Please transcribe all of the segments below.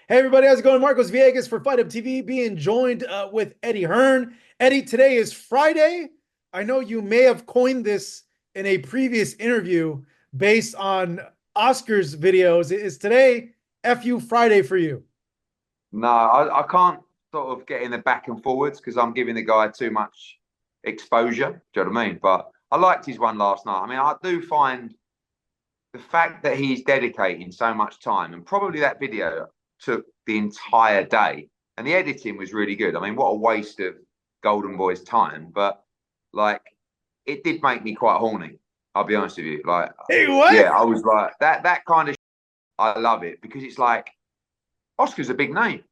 Hey everybody, how's it going? Marcos Viegas for Fight Up TV, being joined with Eddie Hearn. Eddie, today is Friday. I know you may have coined this in a previous interview based on Oscar's videos. Is today FU Friday for you? No, I can't sort of get in the back and forwards because I'm giving the guy too much exposure. Do you know what I mean? But I liked his one last night. I mean, I do find the fact that he's dedicating so much time, and probably that video took the entire day, and the editing was really good. I mean, what a waste of Golden Boy's time. But like, it did make me quite horny. I'll be honest with you. Like, Hey, what? yeah, I was like that kind of. I love it because it's like Oscar's a big name.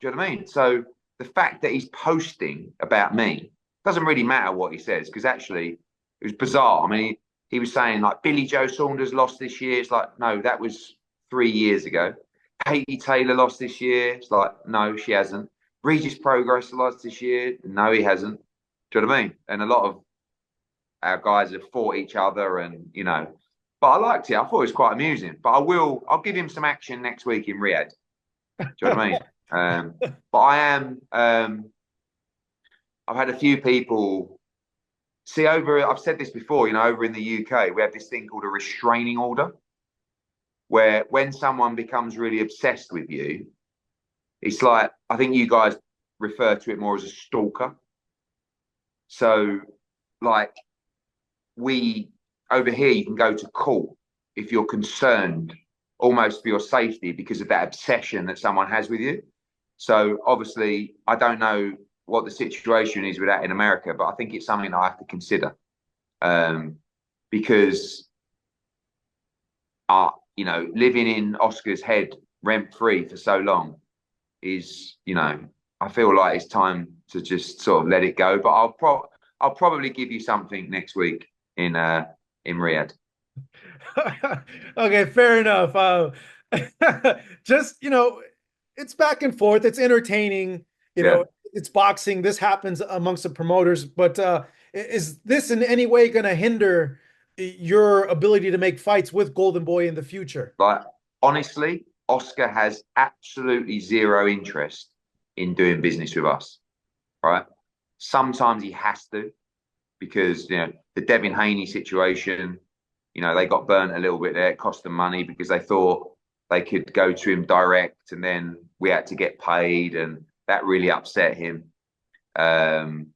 Do you know what I mean? So the fact that he's posting about me doesn't really matter what he says because actually it was bizarre. I mean, he was saying like Billy Joe Saunders lost this year. It's like, no, that was 3 years ago. Katie Taylor lost this year. It's like, no, she hasn't. Regis Progress lost this year. No, he hasn't. Do you know what I mean? And a lot of our guys have fought each other and, but I liked it. I thought it was quite amusing. But I'll give him some action next week in Riyadh. Do you know what I mean? But I've had a few people see I've said this before, over in the UK, we have this thing called a restraining order, where when someone becomes really obsessed with you, it's like, I think you guys refer to it more as a stalker. So, like, we over here, you can go to court if you're concerned almost for your safety because of that obsession that someone has with you. So obviously, I don't know what the situation is with that in America, but I think it's something I have to consider because, living in Oscar's head rent free for so long is, I feel like it's time to just sort of let it go. But I'll probably give you something next week in Riyadh. Okay, fair enough. Just, it's back and forth. It's entertaining. You Yeah. know, it's boxing. This happens amongst the promoters. But is this in any way going to hinder your ability to make fights with Golden Boy in the future? Like, honestly, Oscar has absolutely zero interest in doing business with us, right? Sometimes he has to because, the Devin Haney situation, they got burnt a little bit there. It cost them money because they thought they could go to him direct and then we had to get paid, and that really upset him. Um,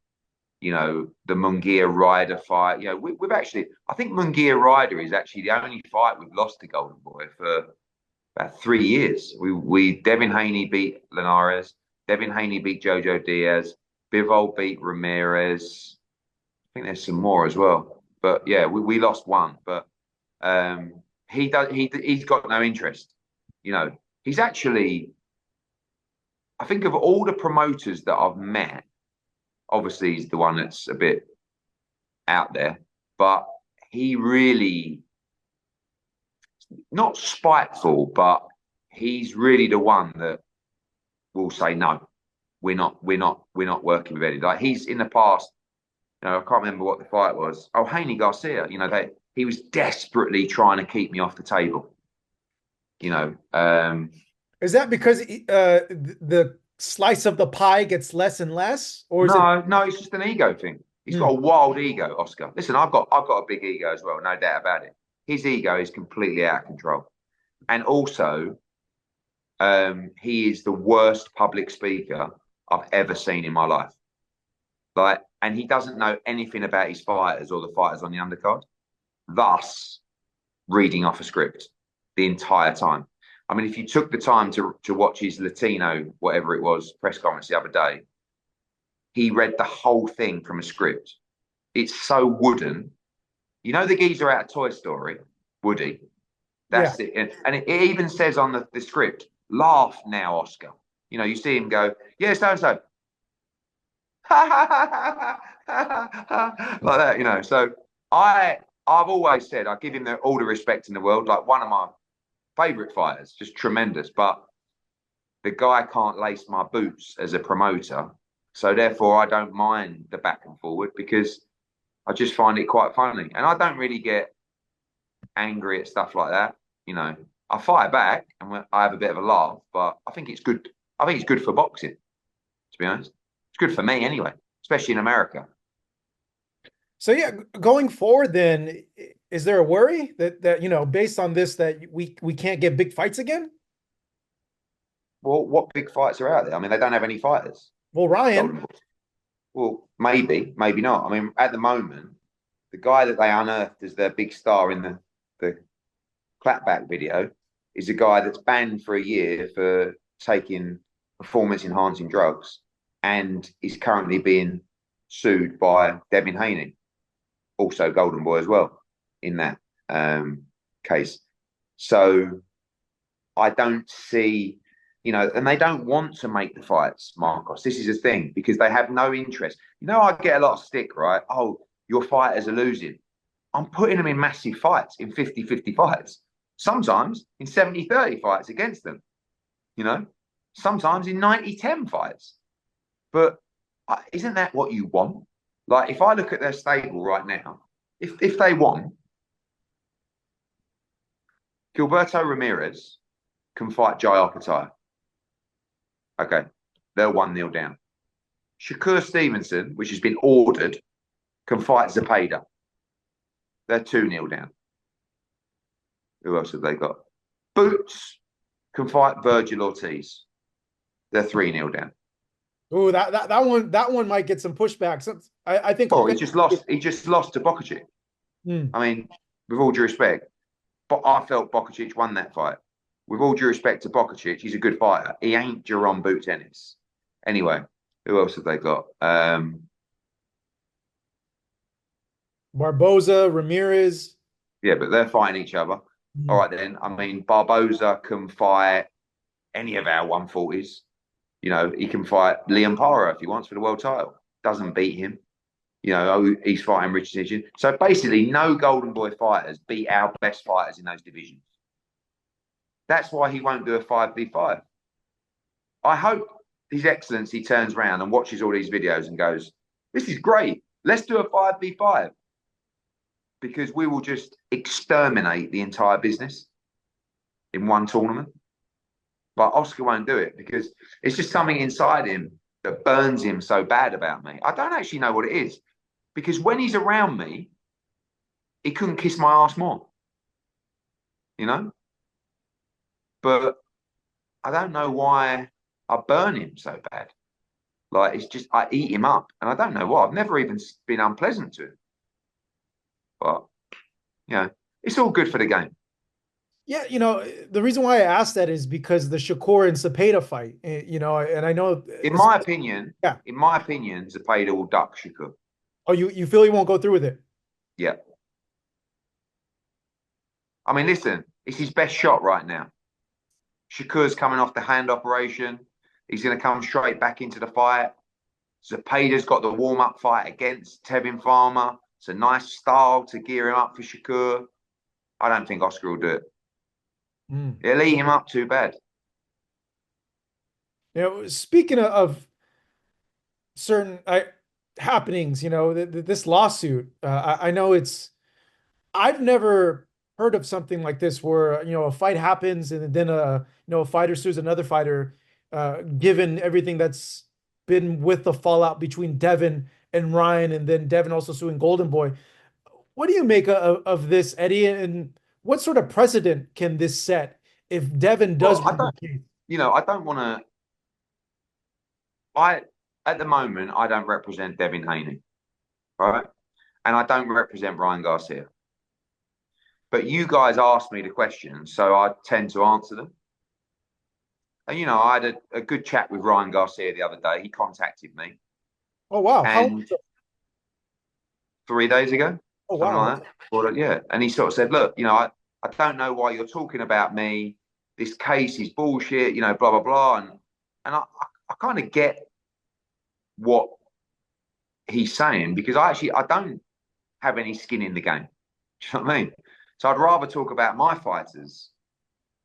the Munguia Ryder fight. We've actually, I think Munguia Ryder is actually the only fight we've lost to Golden Boy for about 3 years. We Devin Haney beat Linares, Devin Haney beat Jojo Diaz, Bivol beat Ramirez. I think there's some more as well. But yeah, we lost one. But he's got no interest. He's actually, I think of all the promoters that I've met, obviously he's the one that's a bit out there, but he really, not spiteful, but he's really the one that will say no. We're not working with Eddie. Like, he's in the past, I can't remember what the fight was. Oh, Haney Garcia, he was desperately trying to keep me off the table. You know, um, Is that because the slice of the pie gets less and less, or is it? no, it's just an ego thing. He's got Hmm. a wild ego, Oscar. Listen, I've got a big ego as well, no doubt about it. His ego is completely out of control, and also, he is the worst public speaker I've ever seen in my life. Like, and he doesn't know anything about his fighters or the fighters on the undercard, thus reading off a script the entire time. I mean, if you took the time to watch his Latino, whatever it was, press conference the other day, he read the whole thing from a script. It's so wooden. The geezer out of Toy Story, Woody. Yeah. That's it. And it even says on the script, laugh now, Oscar. You see him go, yeah, so and so. Like that. So I've always said I give him all the respect in the world. Like, one of my favorite fighters, just tremendous. But the guy can't lace my boots as a promoter. So therefore, I don't mind the back and forward because I just find it quite funny. And I don't really get angry at stuff like that. I fire back and I have a bit of a laugh, but I think it's good. I think it's good for boxing, to be honest. It's good for me anyway, especially in America. So yeah, going forward, then is there a worry that based on this that we can't get big fights again? Well, what big fights are out there? I mean, they don't have any fighters. Well, Ryan, Golden Boy. Well, maybe, maybe not. I mean, at the moment, the guy that they unearthed as their big star in the clapback video is a guy that's banned for a year for taking performance enhancing drugs and is currently being sued by Devin Haney, also Golden Boy as well, in that case. So I don't see, and they don't want to make the fights, Marcos. This is a thing because they have no interest. I get a lot of stick, right? Oh, your fighters are losing. I'm putting them in massive fights, in 50-50 fights, sometimes in 70-30 fights against them, sometimes in 90-10 fights. But isn't that what you want? Like, if I look at their stable right now, if they won, Gilberto Ramirez can fight Jai Alcantara. Okay, they're 1-0 down. Shakur Stevenson, which has been ordered, can fight Zepeda. They're 2-0 down. Who else have they got? Boots can fight Virgil Ortiz. They're 3-0 down. oh that one might get some pushback. I think. Oh, he just lost. He just lost to Bokacic. I mean, with all due respect, but I felt Bokacic won that fight. With all due respect to Bokacic, he's a good fighter. He ain't Jerome Boots Ennis. Anyway, who else have they got? Barboza, Ramirez. Yeah, but they're fighting each other. All right, then. I mean, Barboza can fight any of our 140s. He can fight Liam Parra if he wants for the world title. Doesn't beat him. He's fighting Rich Decision. So basically, no Golden Boy fighters beat our best fighters in those divisions. That's why he won't do a 5v5. I hope His Excellency turns around and watches all these videos and goes, this is great. Let's do a 5v5. Because we will just exterminate the entire business in one tournament. But Oscar won't do it because it's just something inside him that burns him so bad about me. I don't actually know what it is. Because when he's around me, he couldn't kiss my ass more. But I don't know why I burn him so bad. Like, it's just, I eat him up. And I don't know why. I've never even been unpleasant to him. But, it's all good for the game. Yeah, the reason why I asked that is because the Shakur and Zepeda fight, and I know. In my opinion, yeah. Zepeda will duck Shakur. Oh, you feel he won't go through with it? Yeah. I mean, listen, it's his best shot right now. Shakur's coming off the hand operation. He's going to come straight back into the fight. Zepeda's got the warm-up fight against Tevin Farmer. It's a nice style to gear him up for Shakur. I don't think Oscar will do it. He'll eat him up too bad. Speaking of certain happenings, this lawsuit, I know I've never heard of something like this where, a fight happens and then a fighter sues another fighter, given everything that's been with the fallout between Devin and Ryan, and then Devin also suing Golden Boy. What do you make of this, Eddie? And what sort of precedent can this set if Devin does win the case? I don't want to. At the moment, I don't represent Devin Haney, right? And I don't represent Ryan Garcia. But you guys asked me the questions, so I tend to answer them. And, I had a good chat with Ryan Garcia the other day. He contacted me. Oh, wow. And 3 days ago. Oh, wow. Like that. Yeah. And he sort of said, look, I don't know why you're talking about me. This case is bullshit, blah, blah, blah. And I kind of get what he's saying because I don't have any skin in the game. Do you know what I mean? So I'd rather talk about my fighters.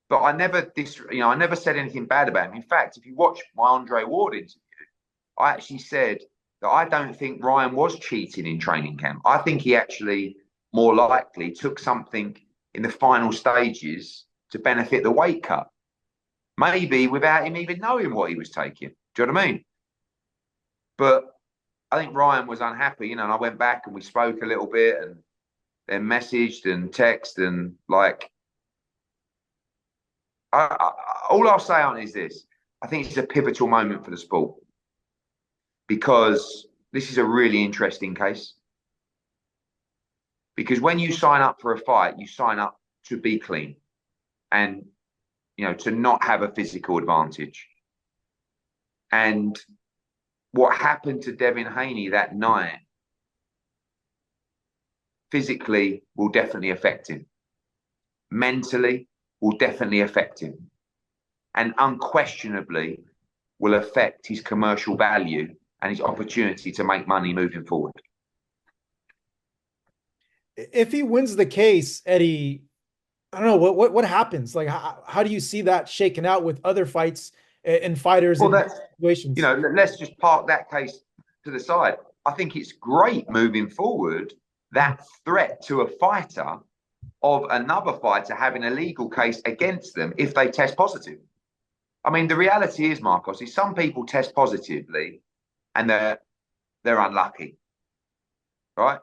But I never said anything bad about him. In fact, if you watch my Andre Ward interview, I actually said that I don't think Ryan was cheating in training camp. I think he actually more likely took something in the final stages to benefit the weight cut, maybe without him even knowing what he was taking. Do you know what I mean? But I think Ryan was unhappy, and I went back and we spoke a little bit and then messaged and texted and all I'll say on it is this. I think it's a pivotal moment for the sport because this is a really interesting case. Because when you sign up for a fight, you sign up to be clean and, to not have a physical advantage. And what happened to Devin Haney that night physically will definitely affect him. Mentally will definitely affect him. And unquestionably will affect his commercial value and his opportunity to make money moving forward. If he wins the case, Eddie, I don't know what happens. Like, how do you see that shaken out with other fights and fighters in situations? Let's just park that case to the side. I think it's great moving forward that threat to a fighter of another fighter having a legal case against them if they test positive. I mean, the reality is, Marcos, is some people test positively and they're unlucky, right?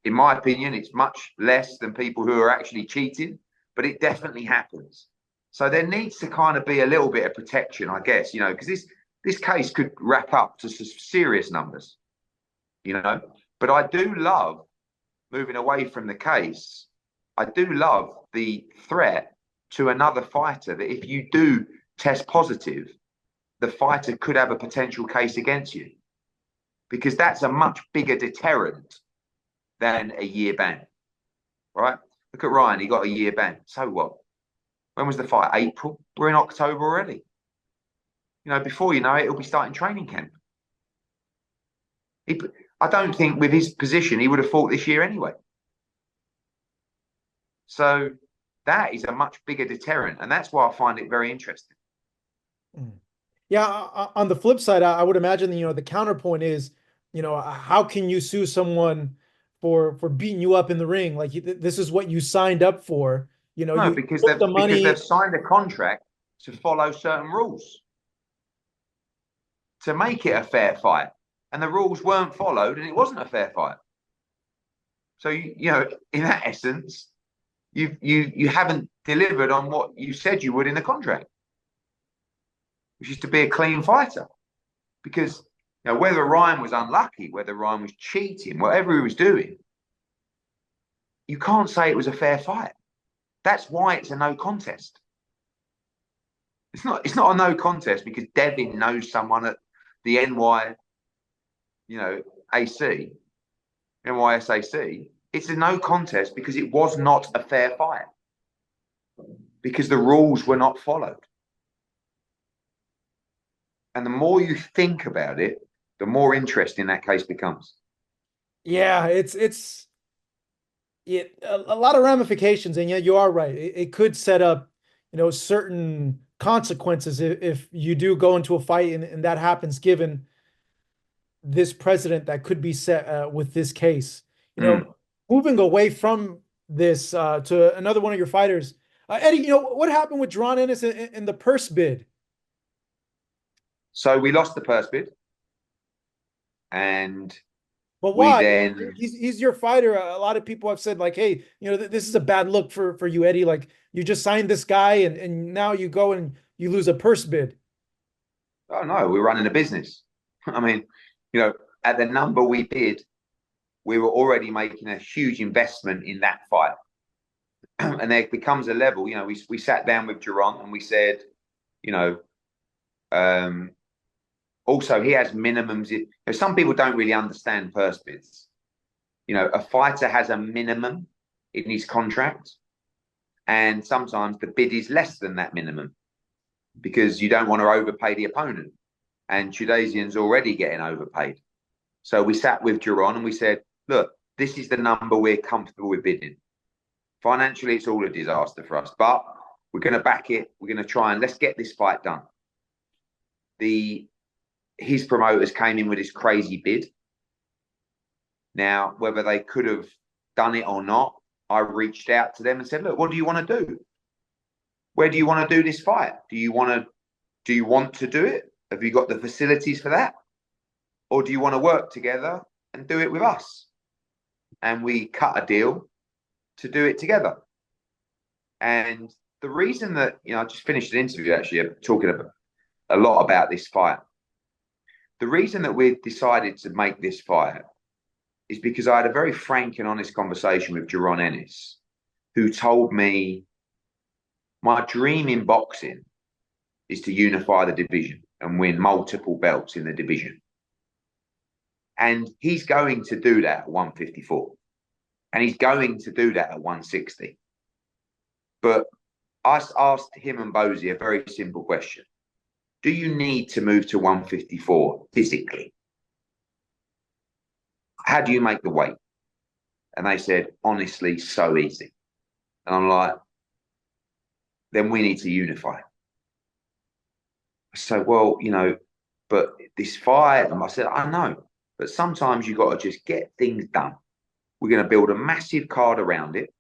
In my opinion, it's much less than people who are actually cheating, but it definitely happens. So there needs to kind of be a little bit of protection, I guess, because this case could rack up to some serious numbers, But I do love, moving away from the case, I do love the threat to another fighter that if you do test positive, the fighter could have a potential case against you, because that's a much bigger deterrent than a year ban, right? Look at Ryan, he got a year ban. So what? When was the fight? April? We're in October already. Before you know it, he'll be starting training camp. I don't think with his position, he would have fought this year anyway. So that is a much bigger deterrent. And that's why I find it very interesting. Yeah. On the flip side, I would imagine, the counterpoint is, how can you sue someone for beating you up in the ring? Like, this is what you signed up for. No, you because took the money. because they've signed a contract to follow certain rules to make it a fair fight, and the rules weren't followed, and it wasn't a fair fight. So in that essence, you haven't delivered on what you said you would in the contract, which is to be a clean fighter. Because whether Ryan was unlucky, whether Ryan was cheating, whatever he was doing, you can't say it was a fair fight. That's why it's a no contest. It's not a no contest because Devin knows someone at the NYSAC. It's a no contest because it was not a fair fight, because the rules were not followed. And the more you think about it, the more interesting that case becomes. Yeah, it's a lot of ramifications, and yeah, you are right. It could set up, certain consequences if you do go into a fight and that happens, given this precedent that could be set with this case. Moving away from this to another one of your fighters, Eddie. What happened with John Ennis in the purse bid? So we lost the purse bid, and but why? He's your fighter. A lot of people have said, like, hey, this is a bad look for you, Eddie. Like, you just signed this guy and now you go and you lose a purse bid. Oh no, we're running a business. I mean, at the number we bid, we were already making a huge investment in that fight. And there becomes a level, we sat down with Duran and we said, also, he has minimums. Some people don't really understand purse bids. A fighter has a minimum in his contract, and sometimes the bid is less than that minimum because you don't want to overpay the opponent. And Chudasian's already getting overpaid. So we sat with Duran and we said, look, this is the number we're comfortable with bidding. Financially, it's all a disaster for us, but we're going to back it. We're going to try and let's get this fight done. His promoters came in with this crazy bid. Now, whether they could have done it or not, I reached out to them and said, look, what do you want to do? where do you want to do this fight? Do you want to do it? Have you got the facilities for that? Or do you want to work together and do it with us? And we cut a deal to do it together. And the reason that, I just finished an interview actually talking about a lot about this fight. The reason that we decided to make this fight is because I had a very frank and honest conversation with Jaron Ennis, who told me my dream in boxing is to unify the division and win multiple belts in the division. And he's going to do that at 154. And he's going to do that at 160. But I asked him and Bozy a very simple question. Do you need to move to 154 physically? How do you make the weight? And they said, honestly, so easy. And I'm like, then we need to unify. So, well, but this fight, and I said, I know, but sometimes you've got to just get things done. We're going to build a massive card around it.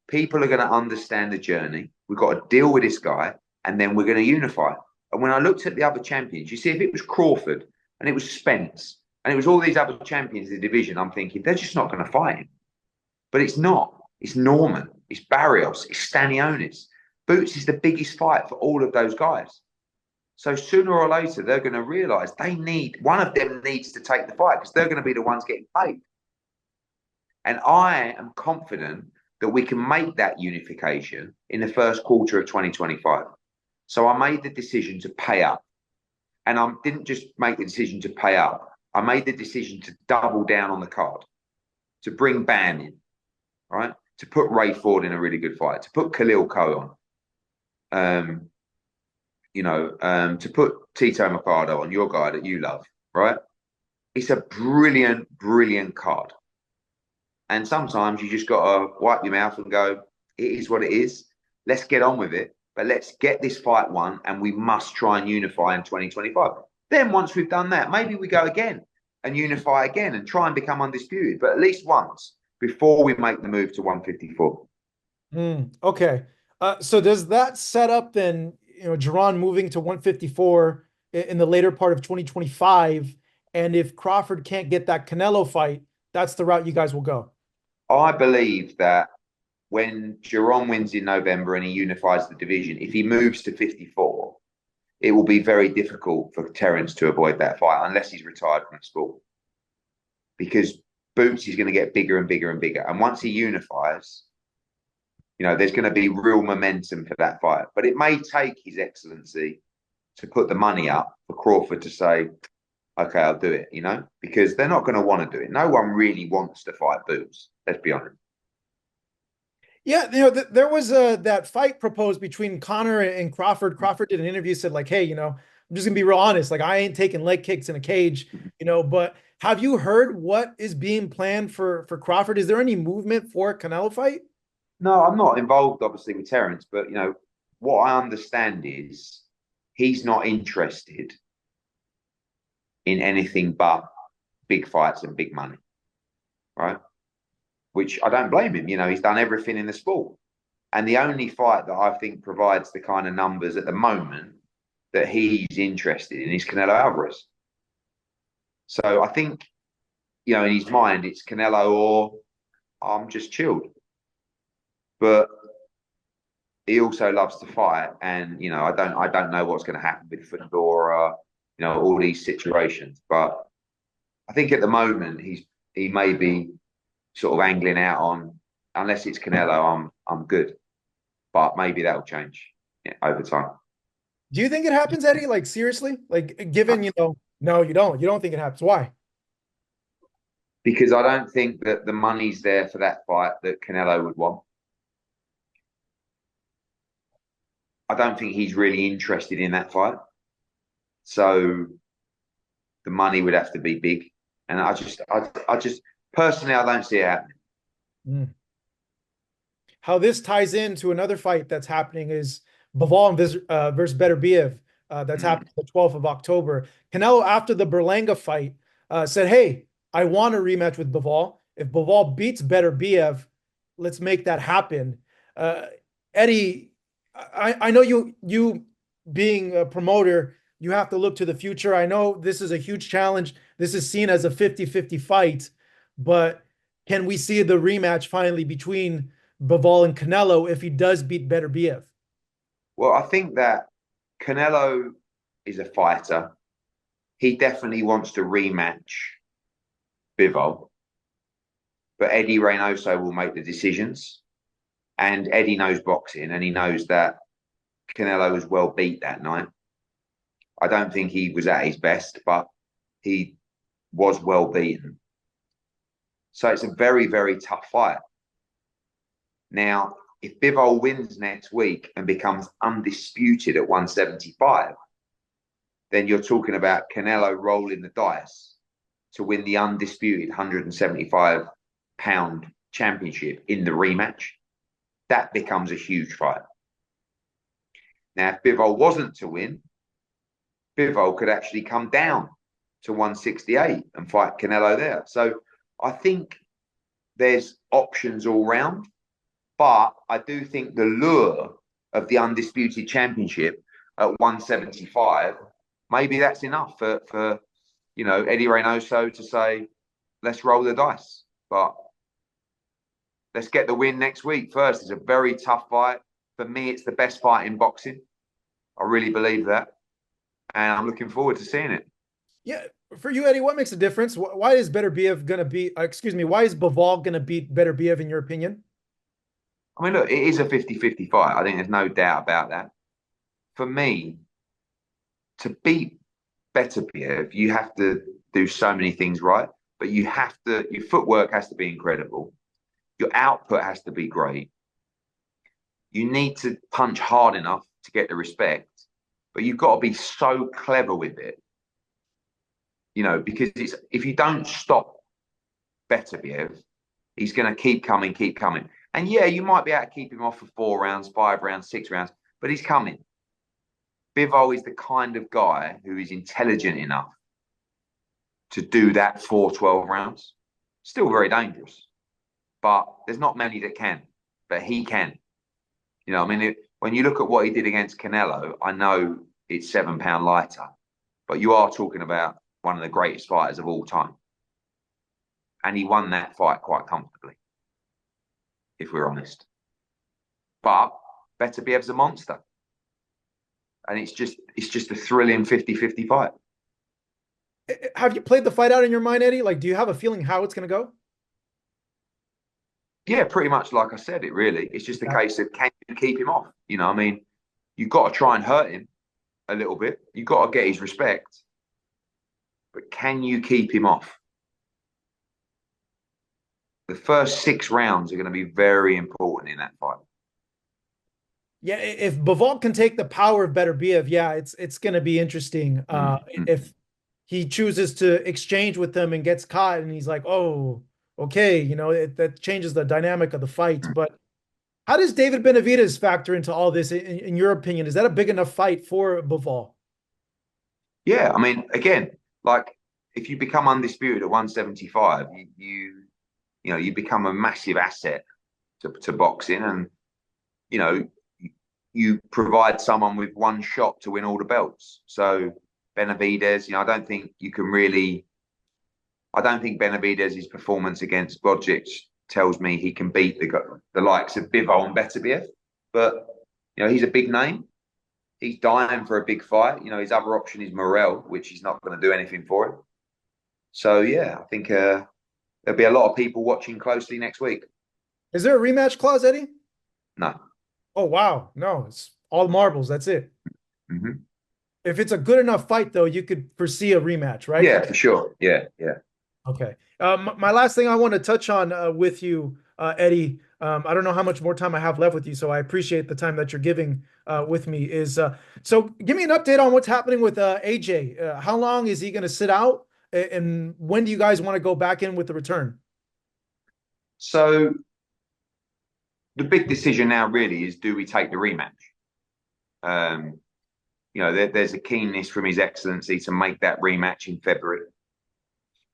People are going to understand the journey. We've got to deal with this guy, and then we're going to unify. And when I looked at the other champions, you see, if it was Crawford and it was Spence and it was all these other champions in the division, I'm thinking they're just not going to fight him. But it's not. It's Norman. It's Barrios. It's Stanionis. Boots is the biggest fight for all of those guys. So sooner or later, they're going to realize one of them needs to take the fight because they're going to be the ones getting paid. And I am confident that we can make that unification in the first quarter of 2025. So I made the decision to pay up. And I didn't just make the decision to pay up. I made the decision to double down on the card, to bring Bam in, right? To put Ray Ford in a really good fight, to put Khalil Coe on, to put Tito Mercado on, your guy that you love, right? It's a brilliant, brilliant card. And sometimes you just got to wipe your mouth and go, it is what it is. Let's get on with it. But let's get this fight won, and we must try and unify in 2025. Then once we've done that, maybe we go again and unify again and try and become undisputed, but at least once before we make the move to 154. Okay. So does that set up then, Jaron moving to 154 in the later part of 2025? And if Crawford can't get that Canelo fight, that's the route you guys will go. I believe that when Jaron wins in November and he unifies the division, if he moves to 54, it will be very difficult for Terence to avoid that fight unless he's retired from the sport. Because Boots is going to get bigger and bigger and bigger. And once he unifies, there's going to be real momentum for that fight. But it may take His Excellency to put the money up for Crawford to say, okay, I'll do it, because they're not going to want to do it. No one really wants to fight Boots. Let's be honest. Yeah, there was that fight proposed between Conor and Crawford. Crawford did an interview, said like, hey, I'm just gonna be real honest. Like, I ain't taking leg kicks in a cage, but have you heard what is being planned for Crawford? Is there any movement for a Canelo fight? No, I'm not involved, obviously, with Terence, but what I understand is he's not interested in anything but big fights and big money, right? Which I don't blame him. He's done everything in the sport. And the only fight that I think provides the kind of numbers at the moment that he's interested in is Canelo Alvarez. So I think, in his mind, it's Canelo or I'm just chilled. But he also loves to fight. And, I don't know what's going to happen with Fedora, all these situations. But I think at the moment, he may be sort of angling out on, unless it's Canelo, I'm good. But maybe that'll change over time. Do you think it happens, Eddie? Like, seriously? Like, given, no, you don't. You don't think it happens. Why? Because I don't think that the money's there for that fight that Canelo would want. I don't think he's really interested in that fight. So the money would have to be big. And I just personally, I don't see it happening. How this ties into another fight that's happening is Bivol versus Beterbiev. That's happening the 12th of October. Canelo, after the Berlanga fight, said, hey, I want a rematch with Bivol. If Bivol beats Beterbiev, let's make that happen. Eddie, I know you being a promoter, you have to look to the future. I know this is a huge challenge. This is seen as a 50-50 fight, but can we see the rematch finally between Bivol and Canelo if he does beat Beterbiev? Well, I think that Canelo is a fighter. He definitely wants to rematch Bivol, but Eddie Reynoso will make the decisions. And Eddie knows boxing, and he knows that Canelo was well beat that night. I don't think he was at his best, but he was well beaten. So it's a very, very tough fight. Now, if Bivol wins next week and becomes undisputed at 175, then you're talking about Canelo rolling the dice to win the undisputed 175-pound championship in the rematch. That becomes a huge fight. Now, if Bivol wasn't to win, Bivol could actually come down to 168 and fight Canelo there. So I think there's options all round, but I do think the lure of the undisputed championship at 175, maybe that's enough for Eddie Reynoso to say, let's roll the dice. But let's get the win next week first. It's a very tough fight. For me, it's the best fight in boxing. I really believe that. And I'm looking forward to seeing it. Yeah, for you, Eddie, what makes a difference? Why is Beterbiev going to beat, excuse me, why is Bivol going to beat Beterbiev in your opinion? I mean, look, it is a 50-50 fight. I think there's no doubt about that. For me, to beat Beterbiev, you have to do so many things right, but your footwork has to be incredible. Your output has to be great. You need to punch hard enough to get the respect, but you've got to be so clever with it. Because if you don't stop Beterbiev, he's going to keep coming, keep coming. And yeah, you might be able to keep him off for 4 rounds, 5 rounds, 6 rounds, but he's coming. Bivol is the kind of guy who is intelligent enough to do that for 12 rounds. Still very dangerous, but there's not many that can, but he can. When you look at what he did against Canelo, I know it's 7 pound lighter, but you are talking about one of the greatest fighters of all time. And he won that fight quite comfortably, if we're honest. But Beterbiev's a monster. And it's just a thrilling 50-50 fight. Have you played the fight out in your mind, Eddie? Like, do you have a feeling how it's going to go? Yeah, pretty much like I said it, really. It's just a case of, can you keep him off? You've got to try and hurt him a little bit. You've got to get his respect. But can you keep him off? The first 6 rounds are going to be very important in that fight. Yeah, if Bivol can take the power of Beterbiev, yeah, it's going to be interesting. If he chooses to exchange with them and gets caught, and he's like, "Oh, okay," that changes the dynamic of the fight. But how does David Benavidez factor into all this, in your opinion? Is that a big enough fight for Bivol? Yeah, I mean, again, like if you become undisputed at 175, you become a massive asset to boxing, and you provide someone with one shot to win all the belts. So Benavidez, I don't think Benavidez's performance against Bogic tells me he can beat the likes of Bivol and Beterbiev. But, he's a big name. He's dying for a big fight. His other option is Morrell, which he's not going to do anything for him. So, yeah, I think there'll be a lot of people watching closely next week. Is there a rematch clause, Eddie? No. Oh, wow. No, it's all marbles. That's it. Mm-hmm. If it's a good enough fight, though, you could foresee a rematch, right? Yeah, for sure. Yeah, yeah. Okay. My last thing I want to touch on with you, Eddie, I don't know how much more time I have left with you, so I appreciate the time that you're giving with me. So give me an update on what's happening with AJ. How long is he going to sit out, and when do you guys want to go back in with the return? So the big decision now really is, do we take the rematch? There's a keenness from His Excellency to make that rematch in February.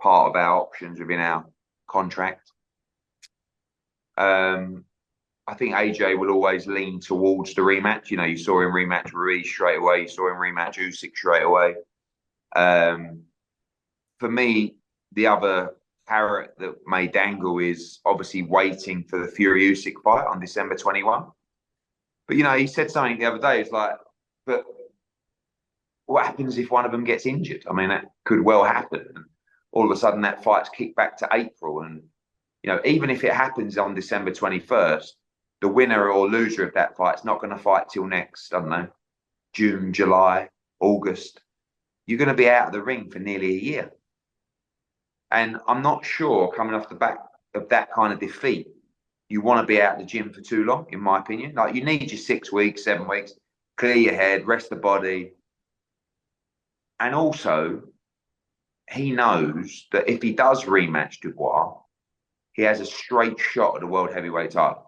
Part of our options within our contract. I I think AJ will always lean towards the rematch. You know, you saw him rematch Ruiz straight away. You saw him rematch Usyk straight away. Um, for me, the other carrot that may dangle is obviously waiting for the Fury Usyk fight on December 21. But you know, he said something the other day. It's like, but what happens if one of them gets injured? I mean, that could well happen. And all of a sudden, that fight's kicked back to April. And you know, even if it happens on December 21st, the winner or loser of that fight's not going to fight till next, I don't know, June, July, August. You're going to be out of the ring for nearly a year. And I'm not sure, coming off the back of that kind of defeat, you want to be out of the gym for too long, in my opinion. Like, you need your 6 weeks, 7 weeks, clear your head, rest the body. And also, he knows that if he does rematch Dubois, he has a straight shot at the world heavyweight title.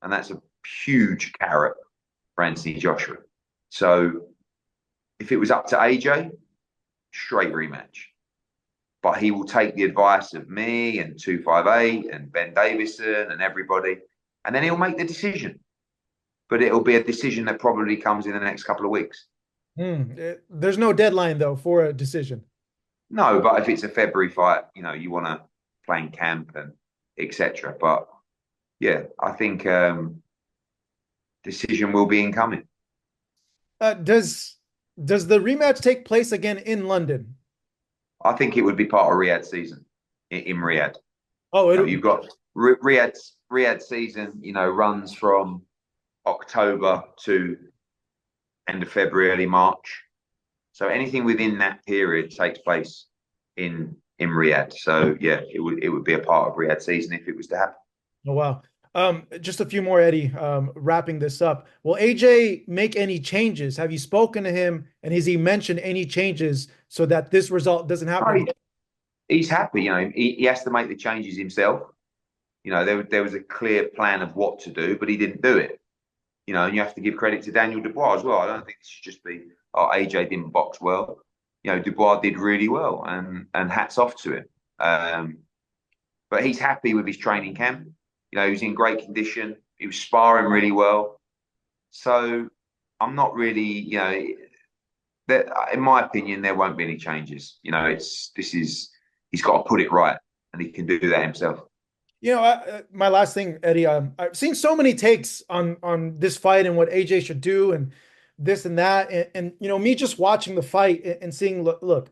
And that's a huge carrot for Anthony Joshua. So if it was up to AJ, straight rematch. But he will take the advice of me and 258 and Ben Davison and everybody, and then he'll make the decision. But it'll be a decision that probably comes in the next couple of weeks. There's no deadline, though, for a decision. No, but if it's a February fight, you know, you want to plan camp and etc. But yeah, I think decision will be incoming. Does the rematch take place again in London? I think it would be part of Riyadh season in Riyadh. Oh, You know, you've got Riyadh season, you know, runs from October to end of February, early March. So anything within that period takes place in Riyadh. So yeah, it would be a part of Riyadh season if it was to happen. oh wow. Just a few more, Eddie. Wrapping this up. Will AJ make any changes? Have you spoken to him, and has he mentioned any changes so that this result doesn't happen? He's happy. You know, he has to make the changes himself. You know, there was a clear plan of what to do, but he didn't do it. You know, and you have to give credit to Daniel Dubois as well. I don't think it should just be, oh, AJ didn't box well. You know, Dubois did really well, and hats off to him. But he's happy with his training camp. You know, he was in great condition. He was sparring really well. So I'm not really, you know, that in my opinion, there won't be any changes. You know, he's got to put it right, and he can do that himself. You know, my last thing, Eddie. I've seen so many takes on this fight and what AJ should do, and this and that, and you know, me just watching the fight and seeing, look,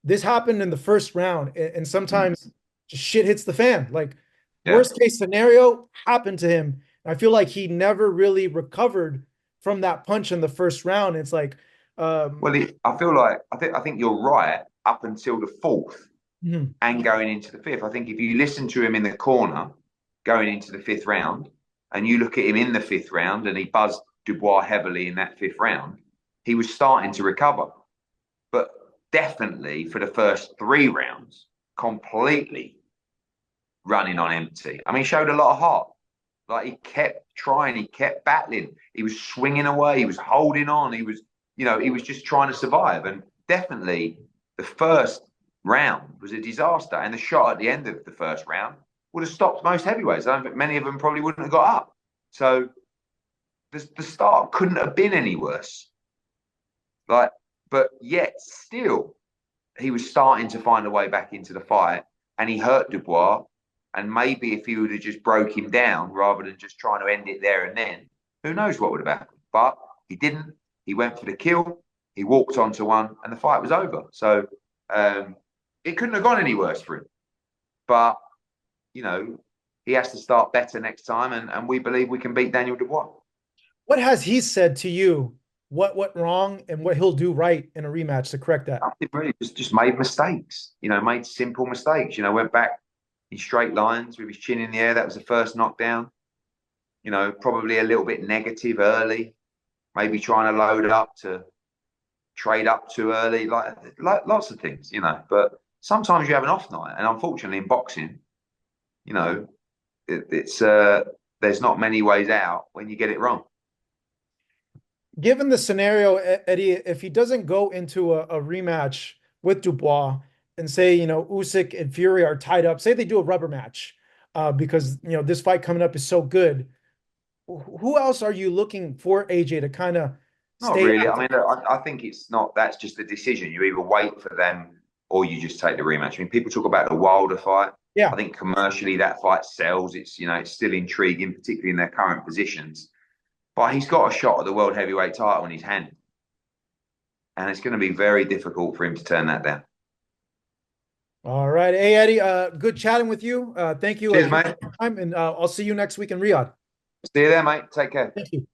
this happened in the first round, and Mm. sometimes just shit hits the fan. Like, Yeah. worst case scenario happened to him. I feel like he never really recovered from that punch in the first round. It's like, Well, I feel like I think you're right up until the fourth mhm. and going into the fifth. I think if you listen to him in the corner going into the fifth round, and you look at him in the fifth round, and he buzzed Dubois heavily in that fifth round, he was starting to recover. But definitely for the first 3 rounds, completely running on empty. I mean, he showed a lot of heart. Like, he kept trying, he kept battling. He was swinging away, he was holding on, he was, you know, he was just trying to survive. And definitely the first round was a disaster. And the shot at the end of the first round would have stopped most heavyweights. I don't think many of them probably wouldn't have got up. So the start couldn't have been any worse. Like, but yet still, he was starting to find a way back into the fight, and he hurt Dubois. And maybe if he would have just broke him down rather than just trying to end it there and then, who knows what would have happened. But he didn't. He went for the kill. He walked onto one, and the fight was over. So it couldn't have gone any worse for him. But, you know, he has to start better next time, and we believe we can beat Daniel Dubois. What has he said to you? What went wrong and what he'll do right in a rematch to correct that? Nothing really, just made mistakes. You know, made simple mistakes. You know, went back in straight lines with his chin in the air. That was the first knockdown. You know, probably a little bit negative early. Maybe trying to load it up to trade up too early. Like lots of things, you know. But sometimes you have an off night, and unfortunately in boxing, you know, it's there's not many ways out when you get it wrong. Given the scenario, Eddie, if he doesn't go into a rematch with Dubois and say, you know, Usyk and Fury are tied up, say they do a rubber match, because this fight coming up is so good. Who else are you looking for AJ to kind of Not stay really. I after? mean, look, I think it's not. That's just a decision. You either wait for them or you just take the rematch. I mean, people talk about the Wilder fight. I Yeah. think commercially that fight sells. It's still intriguing, particularly in their current positions. But he's got a shot at the world heavyweight title in his hand, and it's going to be very difficult for him to turn that down. All right. Hey, Eddie, good chatting with you. Thank you. Cheers, Appreciate mate. your time, and I'll see you next week in Riyadh. See you there, mate. Take care. Thank you.